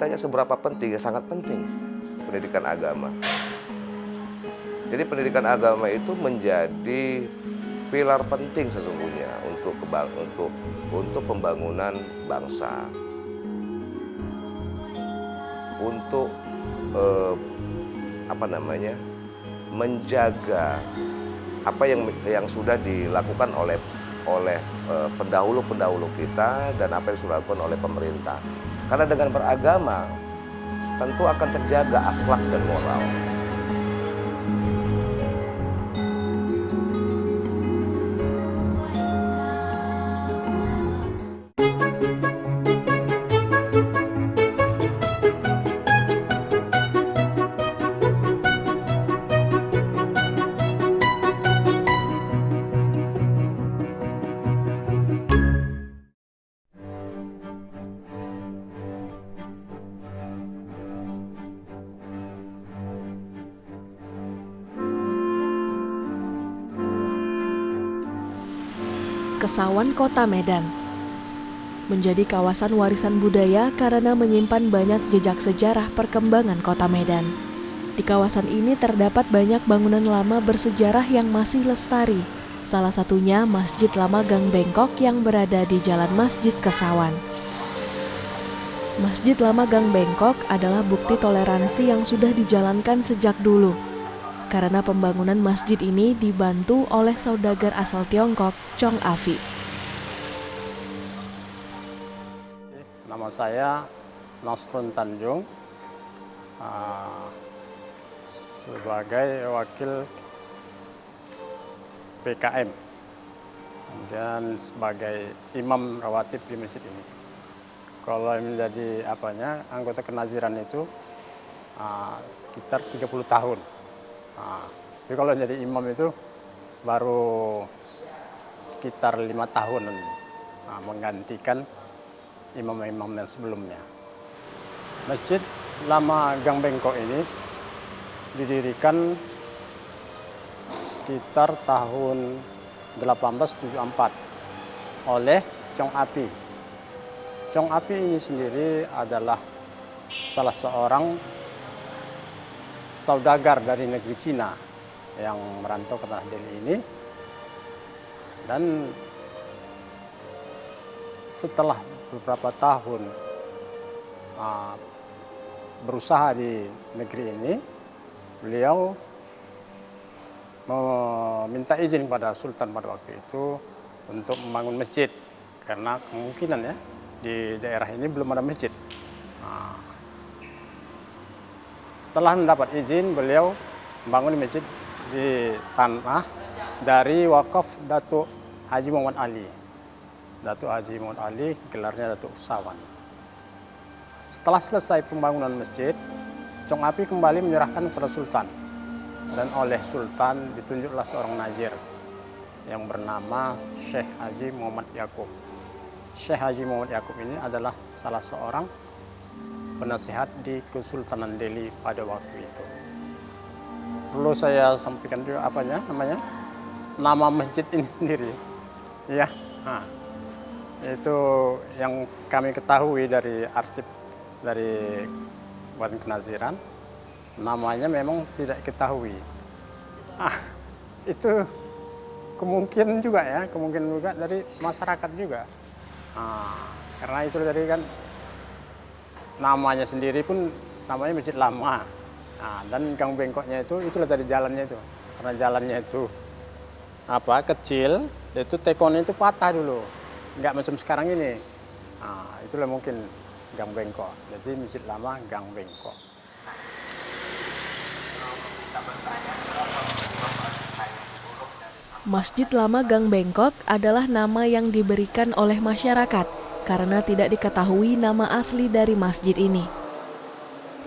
ditanya seberapa penting, ya sangat penting pendidikan agama. Jadi pendidikan agama itu menjadi pilar penting sesungguhnya untuk pembangunan bangsa, untuk menjaga apa yang sudah dilakukan oleh pendahulu-pendahulu kita dan apa yang sudah dilakukan oleh pemerintah. Karena dengan beragama tentu akan terjaga akhlak dan moral. Kesawan Kota Medan menjadi kawasan warisan budaya karena menyimpan banyak jejak sejarah perkembangan Kota Medan. Di kawasan ini terdapat banyak bangunan lama bersejarah yang masih lestari. Salah satunya Masjid Lama Gang Bengkok yang berada di Jalan Masjid Kesawan. Masjid Lama Gang Bengkok adalah bukti toleransi yang sudah dijalankan sejak dulu. Karena pembangunan masjid ini dibantu oleh saudagar asal Tiongkok, Chong Afi. Nama saya Nasrun Tanjung, sebagai wakil PKM, kemudian sebagai imam rawatib di masjid ini. Kalau menjadi anggota kenaziran itu sekitar 30 tahun. Tapi kalau jadi imam itu baru sekitar 5 tahun, menggantikan imam-imam yang sebelumnya. Masjid Lama Gang Bengkok ini didirikan sekitar tahun 1874 oleh Chong Api. Chong Api ini sendiri adalah salah seorang saudagar dari negeri Cina yang merantau ke tanah Delhi ini, dan setelah beberapa tahun berusaha di negeri ini, beliau meminta izin pada Sultan pada waktu itu untuk membangun masjid, karena kemungkinan ya di daerah ini belum ada masjid. Setelah mendapat izin, beliau membangun masjid di tanah dari wakaf Datuk Haji Muhammad Ali. Datuk Haji Muhammad Ali, gelarnya Datuk Sawan. Setelah selesai pembangunan masjid, Chong Api kembali menyerahkan kepada Sultan. Dan oleh Sultan ditunjuklah seorang nazir yang bernama Syekh Haji Muhammad Yaqub. Syekh Haji Muhammad Yaqub ini adalah salah seorang penasihat di Kesultanan Delhi pada waktu itu. Perlu saya sampaikan juga nama masjid ini sendiri. Ya, itu yang kami ketahui dari arsip dari Badan Kenaziran, namanya memang tidak ketahui. Itu kemungkinan juga dari masyarakat juga. Karena itu tadi kan namanya sendiri pun namanya Masjid Lama. Dan Gang Bengkoknya itulah tadi jalannya itu. Karena jalannya itu kecil, itu tekonnya itu patah dulu. Nggak macam sekarang ini. Itulah mungkin Gang Bengkok. Jadi Masjid Lama Gang Bengkok. Masjid Lama Gang Bengkok adalah nama yang diberikan oleh masyarakat karena tidak diketahui nama asli dari masjid ini.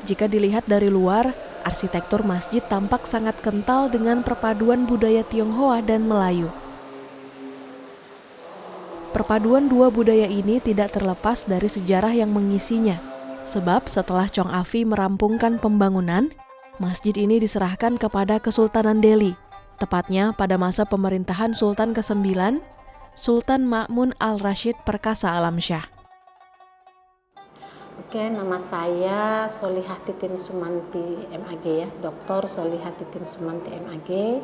Jika dilihat dari luar, arsitektur masjid tampak sangat kental dengan perpaduan budaya Tionghoa dan Melayu. Perpaduan dua budaya ini tidak terlepas dari sejarah yang mengisinya, sebab setelah Chong Afi merampungkan pembangunan, masjid ini diserahkan kepada Kesultanan Delhi, tepatnya pada masa pemerintahan Sultan ke-9, Sultan Ma'mun al-Rashid Perkasa Alamsyah. Oke, nama saya Solihah Titin Sumanti MAG ya, Dr. Solihah Titin Sumanti MAG.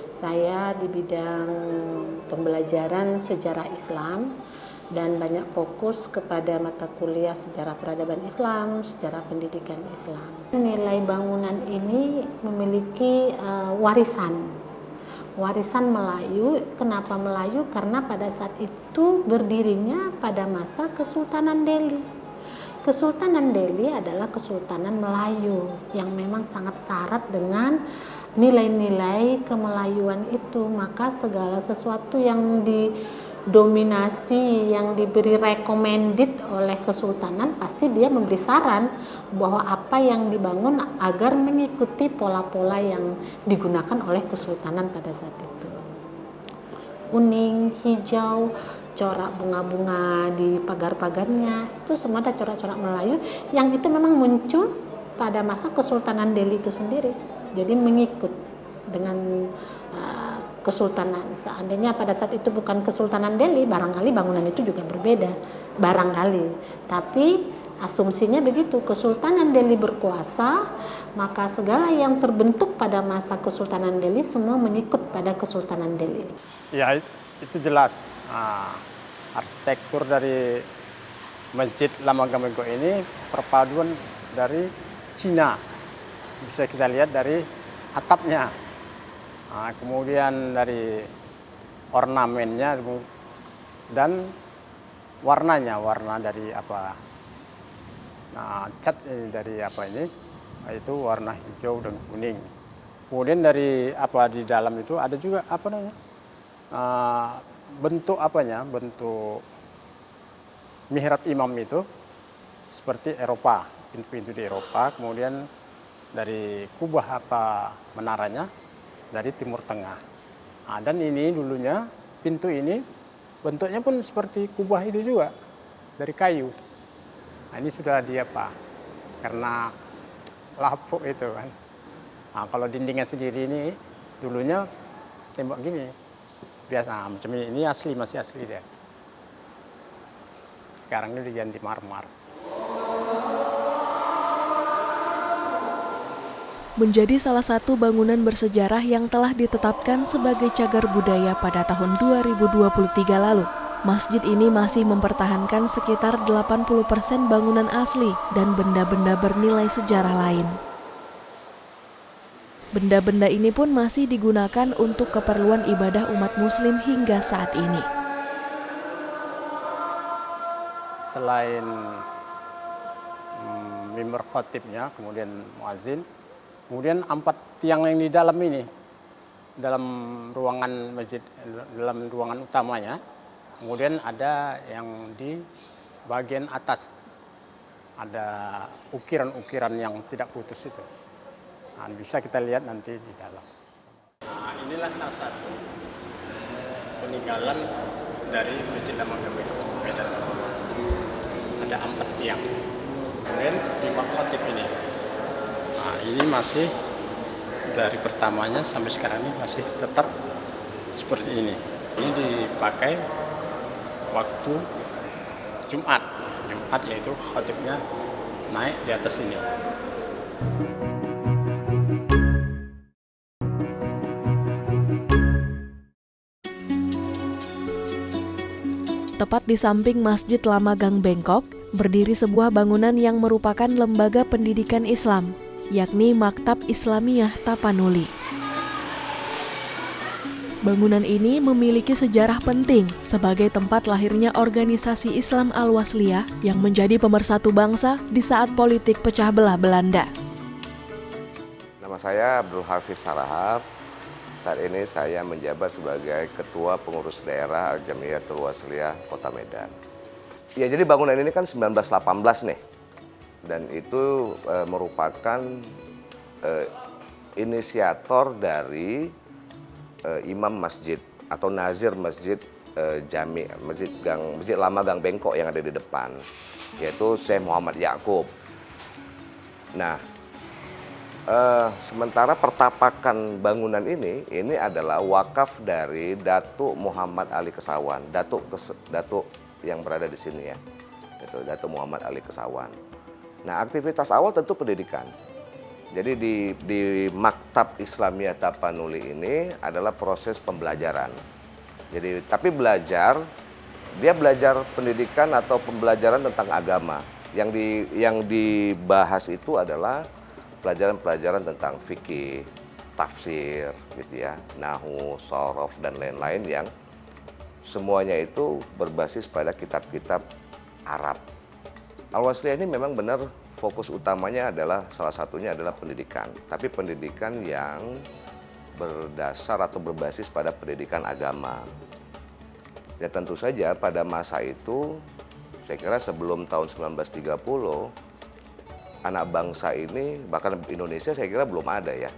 Saya di bidang pembelajaran sejarah Islam dan banyak fokus kepada mata kuliah sejarah peradaban Islam, sejarah pendidikan Islam. Nilai bangunan ini memiliki warisan Melayu. Kenapa Melayu? Karena pada saat itu berdirinya pada masa Kesultanan Delhi. Kesultanan Delhi adalah Kesultanan Melayu yang memang sangat syarat dengan nilai-nilai kemelayuan itu. Maka segala sesuatu yang didominasi, yang diberi recommended oleh Kesultanan, pasti dia memberi saran bahwa apa yang dibangun agar mengikuti pola-pola yang digunakan oleh Kesultanan pada saat itu. Kuning, hijau, corak bunga-bunga di pagar-pagarnya, itu semua ada corak-corak Melayu yang itu memang muncul pada masa Kesultanan Delhi itu sendiri. Jadi mengikut dengan Kesultanan. Seandainya pada saat itu bukan Kesultanan Delhi, barangkali bangunan itu juga berbeda, barangkali. Tapi asumsinya begitu, Kesultanan Delhi berkuasa, maka segala yang terbentuk pada masa Kesultanan Delhi semua mengikut pada Kesultanan Delhi. Ya, itu jelas. Arsitektur dari Masjid Lamagang Bengkok ini perpaduan dari Cina. Bisa kita lihat dari atapnya. Kemudian dari ornamennya dan warnanya, warna dari apa? Cat dari apa ini? Itu warna hijau dan kuning. Kemudian dari apa di dalam itu ada juga apa namanya? Bentuk apanya? Bentuk mihrab imam itu seperti Eropa, pintu-pintu di Eropa. Kemudian dari kubah apa menaranya dari Timur Tengah. Dan ini dulunya pintu ini bentuknya pun seperti kubah itu juga dari kayu. Ini sudah di apa? Karena lapuk itu kan. Kalau dindingnya sendiri ini dulunya tembok gini. Biasa macam ini asli, masih asli dia. Sekarang ini diganti marmer. Menjadi salah satu bangunan bersejarah yang telah ditetapkan sebagai cagar budaya pada tahun 2023 lalu. Masjid ini masih mempertahankan sekitar 80% bangunan asli dan benda-benda bernilai sejarah lain. Benda-benda ini pun masih digunakan untuk keperluan ibadah umat muslim hingga saat ini. Selain mimbar khatibnya, kemudian muazin, kemudian 4 tiang yang di dalam ini, dalam ruangan masjid, dalam ruangan utamanya, kemudian ada yang di bagian atas, ada ukiran-ukiran yang tidak putus itu. Bisa kita lihat nanti di dalam. Inilah salah satu peninggalan dari Masjid Lamagang Bengkok, Medan. Ada 4 tiang. Kemudian mimbar khatib ini. Ini masih dari pertamanya sampai sekarang ini masih tetap seperti ini. Ini dipakai waktu Jumat. Jumat yaitu khatibnya naik di atas ini. Tepat di samping Masjid Lamagang Bengkok, berdiri sebuah bangunan yang merupakan lembaga pendidikan Islam, yakni Maktab Islamiyah Tapanuli. Bangunan ini memiliki sejarah penting sebagai tempat lahirnya organisasi Islam Al-Wasliyah yang menjadi pemersatu bangsa di saat politik pecah belah Belanda. Nama saya Abdul Hafiz Sarahab. Saat ini saya menjabat sebagai Ketua Pengurus Daerah Al-Jamiyatul Wasliyah Kota Medan. Ya, jadi bangunan ini kan 1918 nih. Dan itu merupakan inisiator dari imam masjid atau nazir masjid Masjid Lama Gang Bengkok yang ada di depan, yaitu Syekh Muhammad Ya'qub. Nah, sementara pertapakan bangunan ini adalah wakaf dari Datuk Muhammad Ali Kesawan, Datuk yang berada di sini ya, itu Datuk Muhammad Ali Kesawan. Nah, aktivitas awal tentu pendidikan. Jadi di Maktab Islamiyah Tapanuli ini adalah proses pembelajaran. Jadi tapi dia belajar pendidikan atau pembelajaran tentang agama. Yang dibahas itu adalah pelajaran-pelajaran tentang fikih, tafsir, gitu ya, nahwu, shorof dan lain-lain yang semuanya itu berbasis pada kitab-kitab Arab. Al-Wasliyah ini memang benar fokus utamanya adalah salah satunya adalah pendidikan, tapi pendidikan yang berdasar atau berbasis pada pendidikan agama. Ya tentu saja pada masa itu, saya kira sebelum tahun 1930, anak bangsa ini, bahkan Indonesia saya kira belum ada ya.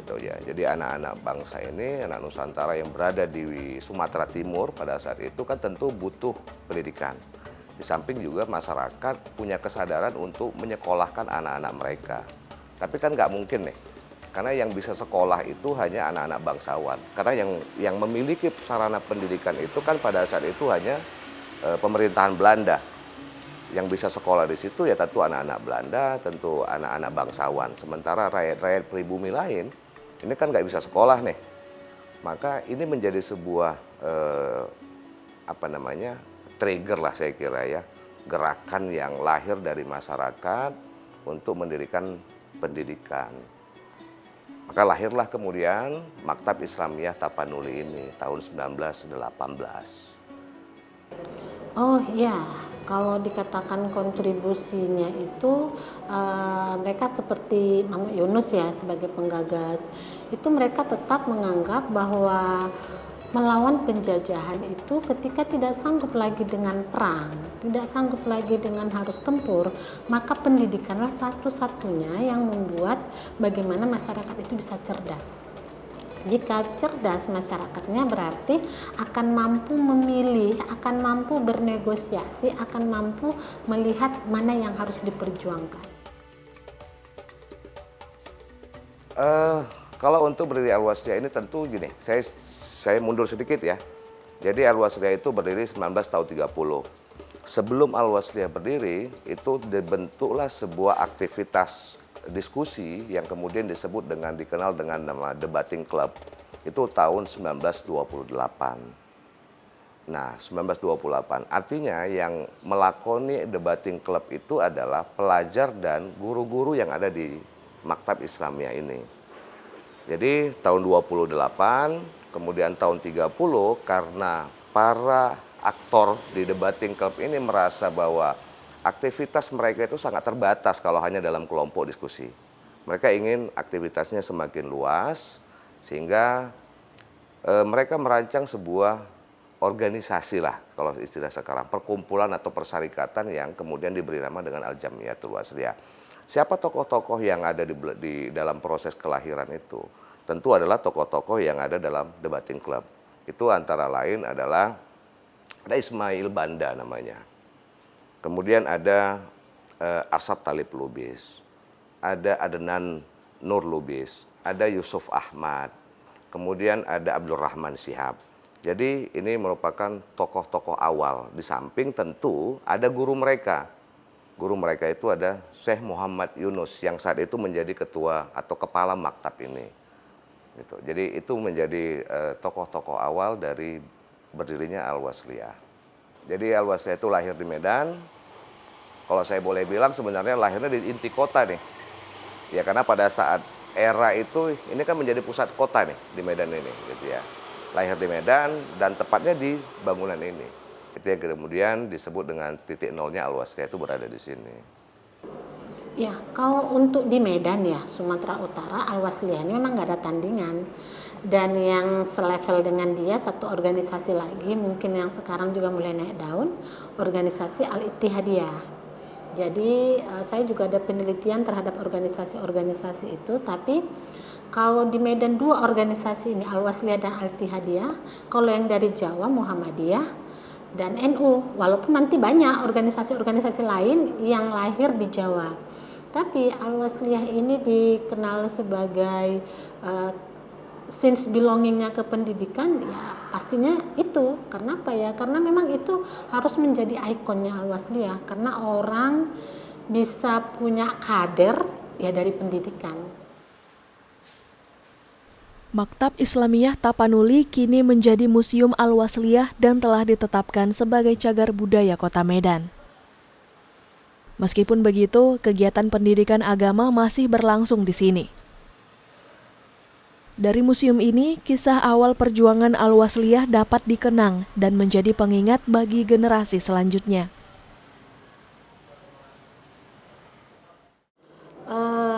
Gitu ya. Jadi anak-anak bangsa ini, anak Nusantara yang berada di Sumatera Timur pada saat itu kan tentu butuh pendidikan. Di samping juga masyarakat punya kesadaran untuk menyekolahkan anak-anak mereka. Tapi kan nggak mungkin nih, karena yang bisa sekolah itu hanya anak-anak bangsawan. Karena yang memiliki sarana pendidikan itu kan pada saat itu hanya pemerintahan Belanda. Yang bisa sekolah di situ ya tentu anak-anak Belanda, tentu anak-anak bangsawan. Sementara rakyat-rakyat pribumi lain, ini kan nggak bisa sekolah nih. Maka ini menjadi sebuah trigger lah saya kira ya, gerakan yang lahir dari masyarakat untuk mendirikan pendidikan. Maka lahirlah kemudian Maktab Islamiyah Tapanuli ini tahun 1918. Oh ya, kalau dikatakan kontribusinya itu mereka seperti Mahmud Yunus ya sebagai penggagas, itu mereka tetap menganggap bahwa melawan penjajahan itu ketika tidak sanggup lagi dengan perang, tidak sanggup lagi dengan harus tempur, maka pendidikanlah satu-satunya yang membuat bagaimana masyarakat itu bisa cerdas. Jika cerdas masyarakatnya berarti akan mampu memilih, akan mampu bernegosiasi, akan mampu melihat mana yang harus diperjuangkan. Kalau untuk berdiri Al-Wasliyah ini tentu gini, saya mundur sedikit ya. Jadi Al-Wasliyah itu berdiri 1930. Sebelum Al-Wasliyah berdiri, itu dibentuklah sebuah aktivitas diskusi yang kemudian dikenal dengan nama Debating Club. Itu tahun 1928. Nah, 1928 artinya yang melakoni Debating Club itu adalah pelajar dan guru-guru yang ada di Maktab Islamiyah ini. Jadi tahun 28, kemudian tahun 30 karena para aktor di Debating Club ini merasa bahwa aktivitas mereka itu sangat terbatas kalau hanya dalam kelompok diskusi. Mereka ingin aktivitasnya semakin luas sehingga mereka merancang sebuah organisasi lah kalau istilah sekarang, perkumpulan atau persyarikatan yang kemudian diberi nama dengan Al-Jamiyatul Wasliyah. Siapa tokoh-tokoh yang ada di dalam proses kelahiran itu? Tentu adalah tokoh-tokoh yang ada dalam Debating Club. Itu antara lain adalah ada Ismail Banda namanya. Kemudian ada Arsyad Talib Lubis, ada Adnan Nur Lubis, ada Yusuf Ahmad, kemudian ada Abdul Rahman Shihab. Jadi ini merupakan tokoh-tokoh awal. Di samping tentu ada guru mereka. Guru mereka itu ada Syekh Muhammad Yunus yang saat itu menjadi ketua atau kepala maktab ini. Gitu. Jadi itu menjadi tokoh-tokoh awal dari berdirinya Al-Wasliyah. Jadi Al-Wasliyah itu lahir di Medan. Kalau saya boleh bilang sebenarnya lahirnya di inti kota nih. Ya karena pada saat era itu ini kan menjadi pusat kota nih di Medan ini gitu ya. Lahir di Medan dan tepatnya di bangunan ini. Itu yang kemudian disebut dengan titik nolnya Al-Wasliyah itu berada di sini. Ya, kalau untuk di Medan ya, Sumatera Utara, Al-Wasliyah ini memang nggak ada tandingan. Dan yang selevel dengan dia, satu organisasi lagi, mungkin yang sekarang juga mulai naik daun, organisasi Al-Ittihadiyah. Jadi, saya juga ada penelitian terhadap organisasi-organisasi itu, tapi kalau di Medan dua organisasi ini, Al-Wasliyah dan Al-Ittihadiyah, kalau yang dari Jawa, Muhammadiyah, dan NU, walaupun nanti banyak organisasi-organisasi lain yang lahir di Jawa. Tapi Al-Wasliyah ini dikenal sebagai sense belongingnya ke pendidikan, ya pastinya itu. Karena apa ya? Karena memang itu harus menjadi ikonnya Al-Wasliyah. Karena orang bisa punya kader ya dari pendidikan. Maktab Islamiyah Tapanuli kini menjadi Museum Al-Wasliyah dan telah ditetapkan sebagai cagar budaya Kota Medan. Meskipun begitu, kegiatan pendidikan agama masih berlangsung di sini. Dari museum ini, kisah awal perjuangan Al-Wasliyah dapat dikenang dan menjadi pengingat bagi generasi selanjutnya.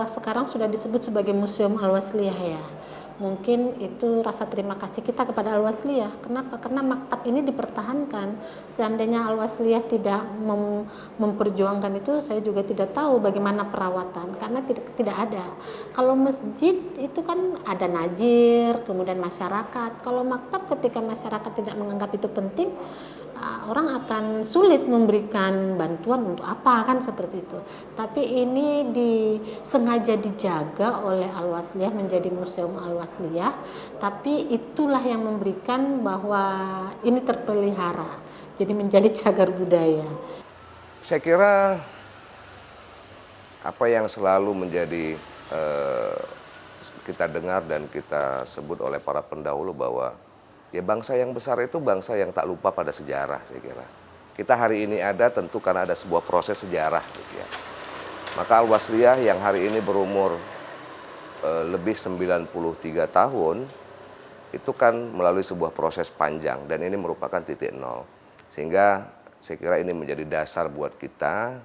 Sekarang sudah disebut sebagai Museum Al-Wasliyah ya. Mungkin itu rasa terima kasih kita kepada Al-Wasliyah. Kenapa? Karena maktab ini dipertahankan. Seandainya Al-Wasliyah tidak memperjuangkan itu, saya juga tidak tahu bagaimana perawatan. Karena tidak ada. Kalau masjid itu kan ada najir, kemudian masyarakat. Kalau maktab ketika masyarakat tidak menganggap itu penting, orang akan sulit memberikan bantuan untuk apa kan seperti itu. Tapi ini sengaja dijaga oleh Al-Wasliyah menjadi Museum Al-Wasliyah, tapi itulah yang memberikan bahwa ini terpelihara, jadi menjadi cagar budaya. Saya kira apa yang selalu menjadi kita dengar dan kita sebut oleh para pendahulu bahwa ya bangsa yang besar itu bangsa yang tak lupa pada sejarah, saya kira. Kita hari ini ada tentu karena ada sebuah proses sejarah. Gitu ya. Maka Al-Wasliyah yang hari ini berumur lebih 93 tahun, itu kan melalui sebuah proses panjang dan ini merupakan titik nol. Sehingga saya kira ini menjadi dasar buat kita,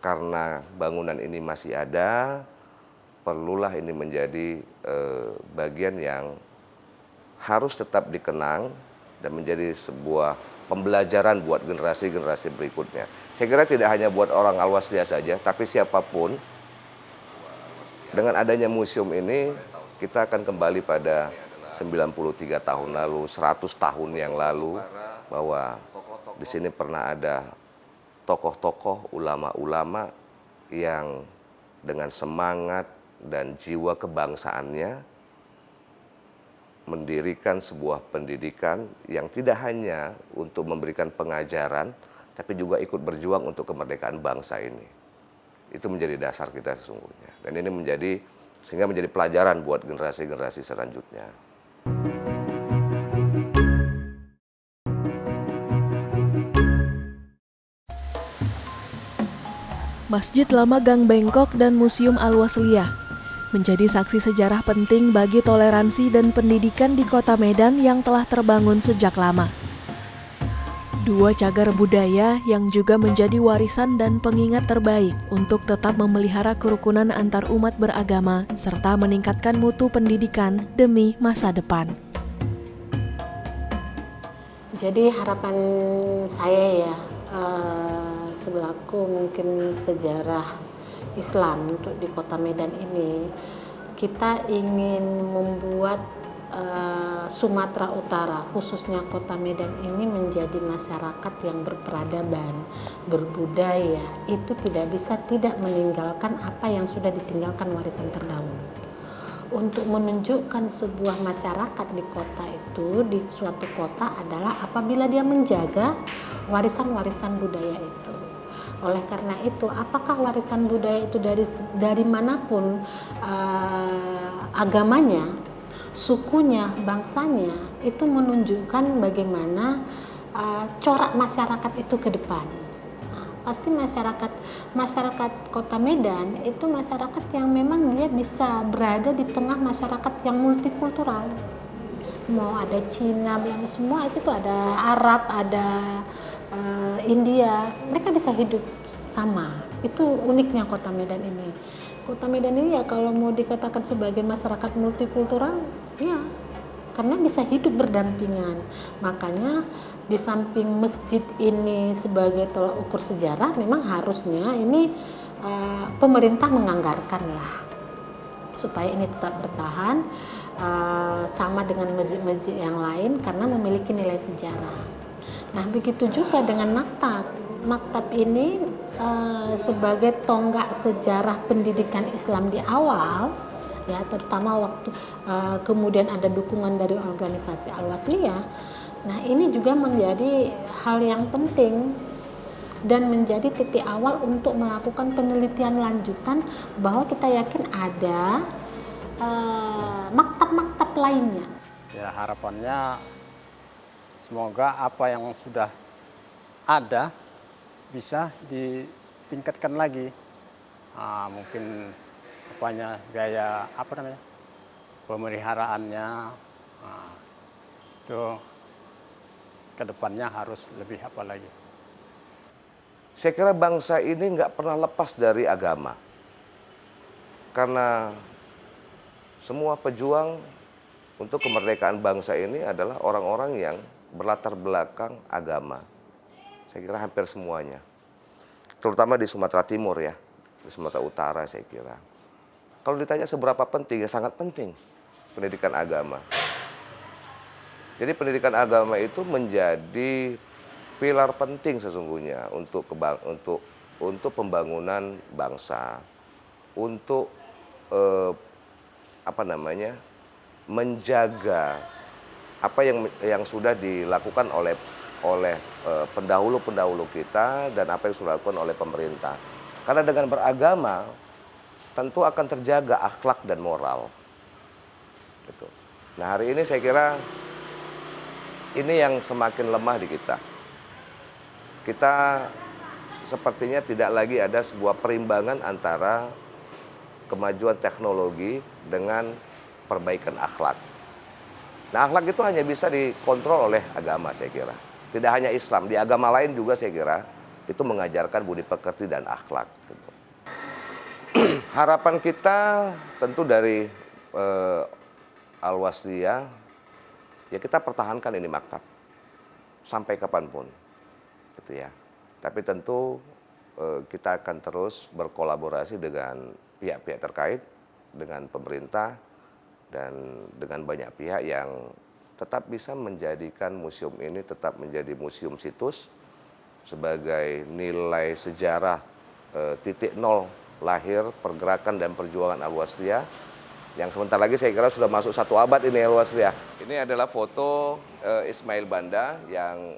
karena bangunan ini masih ada, perlulah ini menjadi bagian yang harus tetap dikenang dan menjadi sebuah pembelajaran buat generasi-generasi berikutnya. Saya kira tidak hanya buat orang Al-Wasliyah saja, tapi siapapun, dengan adanya museum ini, kita akan kembali pada 93 tahun lalu, 100 tahun yang lalu, bahwa di sini pernah ada tokoh-tokoh, ulama-ulama yang dengan semangat dan jiwa kebangsaannya mendirikan sebuah pendidikan yang tidak hanya untuk memberikan pengajaran, tapi juga ikut berjuang untuk kemerdekaan bangsa ini. Itu menjadi dasar kita sesungguhnya. Dan ini sehingga menjadi pelajaran buat generasi-generasi selanjutnya. Masjid Lama Gang Bengkok dan Museum Al-Wasliyah menjadi saksi sejarah penting bagi toleransi dan pendidikan di Kota Medan yang telah terbangun sejak lama. Dua cagar budaya yang juga menjadi warisan dan pengingat terbaik untuk tetap memelihara kerukunan antar umat beragama serta meningkatkan mutu pendidikan demi masa depan. Jadi harapan saya ya, sebelaku mungkin sejarah Islam untuk di Kota Medan ini, kita ingin membuat Sumatera Utara, khususnya Kota Medan ini menjadi masyarakat yang berperadaban, berbudaya. Itu tidak bisa tidak meninggalkan apa yang sudah ditinggalkan warisan terdahulu. Untuk menunjukkan sebuah masyarakat di kota itu, di suatu kota adalah apabila dia menjaga warisan-warisan budaya itu. Oleh karena itu, apakah warisan budaya itu dari manapun agamanya, sukunya, bangsanya, itu menunjukkan bagaimana corak masyarakat itu ke depan. Pasti masyarakat Kota Medan itu masyarakat yang memang dia bisa berada di tengah masyarakat yang multikultural. Mau ada Cina, semua itu tuh ada Arab, ada India, mereka bisa hidup sama. Itu uniknya Kota Medan ini. Kota Medan ini ya kalau mau dikatakan sebagai masyarakat multikultural, ya karena bisa hidup berdampingan. Makanya di samping masjid ini sebagai tolak ukur sejarah, memang harusnya ini pemerintah menganggarkan lah supaya ini tetap bertahan sama dengan masjid-masjid yang lain karena memiliki nilai sejarah. Nah, begitu juga dengan maktab. Maktab ini sebagai tonggak sejarah pendidikan Islam di awal, ya terutama waktu kemudian ada dukungan dari organisasi Al-Wasliyah. Nah, ini juga menjadi hal yang penting dan menjadi titik awal untuk melakukan penelitian lanjutan bahwa kita yakin ada maktab-maktab lainnya. Ya, harapannya semoga apa yang sudah ada bisa ditingkatkan lagi. Mungkin biaya pemeliharaannya itu kedepannya harus lebih apa lagi. Saya kira bangsa ini nggak pernah lepas dari agama. Karena semua pejuang untuk kemerdekaan bangsa ini adalah orang-orang yang berlatar belakang agama. Saya kira hampir semuanya. Terutama di Sumatera Timur ya, di Sumatera Utara saya kira. Kalau ditanya seberapa penting, ya sangat penting pendidikan agama. Jadi pendidikan agama itu menjadi pilar penting sesungguhnya untuk pembangunan bangsa, untuk menjaga apa yang sudah dilakukan oleh pendahulu-pendahulu kita dan apa yang sudah dilakukan oleh pemerintah. Karena dengan beragama tentu akan terjaga akhlak dan moral. Gitu. Nah, hari ini saya kira ini yang semakin lemah di kita. Kita sepertinya tidak lagi ada sebuah perimbangan antara kemajuan teknologi dengan perbaikan akhlak. Nah, akhlak itu hanya bisa dikontrol oleh agama saya kira. Tidak hanya Islam, di agama lain juga saya kira itu mengajarkan budi pekerti dan akhlak. Gitu. Harapan kita tentu dari Al-Wasliyah, ya kita pertahankan ini maktab sampai kapanpun, gitu ya. Tapi tentu kita akan terus berkolaborasi dengan pihak-pihak terkait, dengan pemerintah dan dengan banyak pihak yang tetap bisa menjadikan museum ini tetap menjadi museum situs sebagai nilai sejarah titik nol lahir pergerakan dan perjuangan Al-Wasliyah yang sebentar lagi saya kira sudah masuk 1 abad ini Al-Wasliyah. Ini adalah foto Ismail Banda yang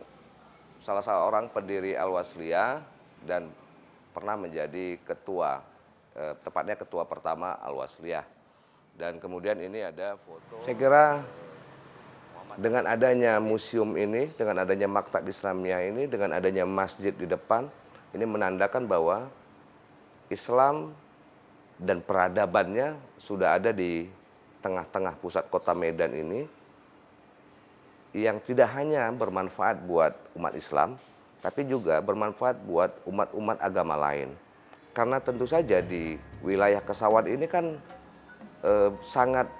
salah seorang pendiri Al-Wasliyah dan pernah menjadi ketua, tepatnya ketua pertama Al-Wasliyah. Dan kemudian ini ada foto. Saya kira dengan adanya museum ini, dengan adanya Maktab Islamiyah ini, dengan adanya masjid di depan, ini menandakan bahwa Islam dan peradabannya sudah ada di tengah-tengah pusat kota Medan ini yang tidak hanya bermanfaat buat umat Islam, tapi juga bermanfaat buat umat-umat agama lain. Karena tentu saja di wilayah Kesawan ini kan sangat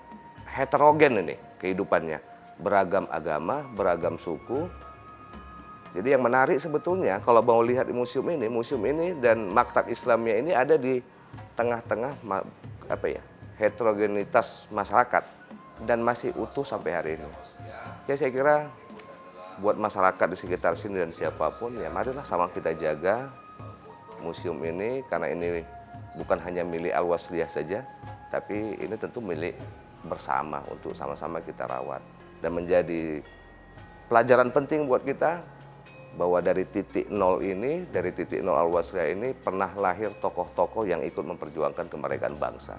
heterogen ini kehidupannya. Beragam agama, beragam suku. Jadi yang menarik sebetulnya kalau mau lihat di museum ini dan Maktab Islamiyah ini ada di tengah-tengah heterogenitas masyarakat dan masih utuh sampai hari ini. Ya saya kira buat masyarakat di sekitar sini dan siapapun ya marilah sama kita jaga museum ini karena ini bukan hanya milik Al-Wasliyah saja, tapi ini tentu milik bersama untuk sama-sama kita rawat dan menjadi pelajaran penting buat kita bahwa dari titik nol ini, dari titik nol Al-Wasliyah ini pernah lahir tokoh-tokoh yang ikut memperjuangkan kemerdekaan bangsa.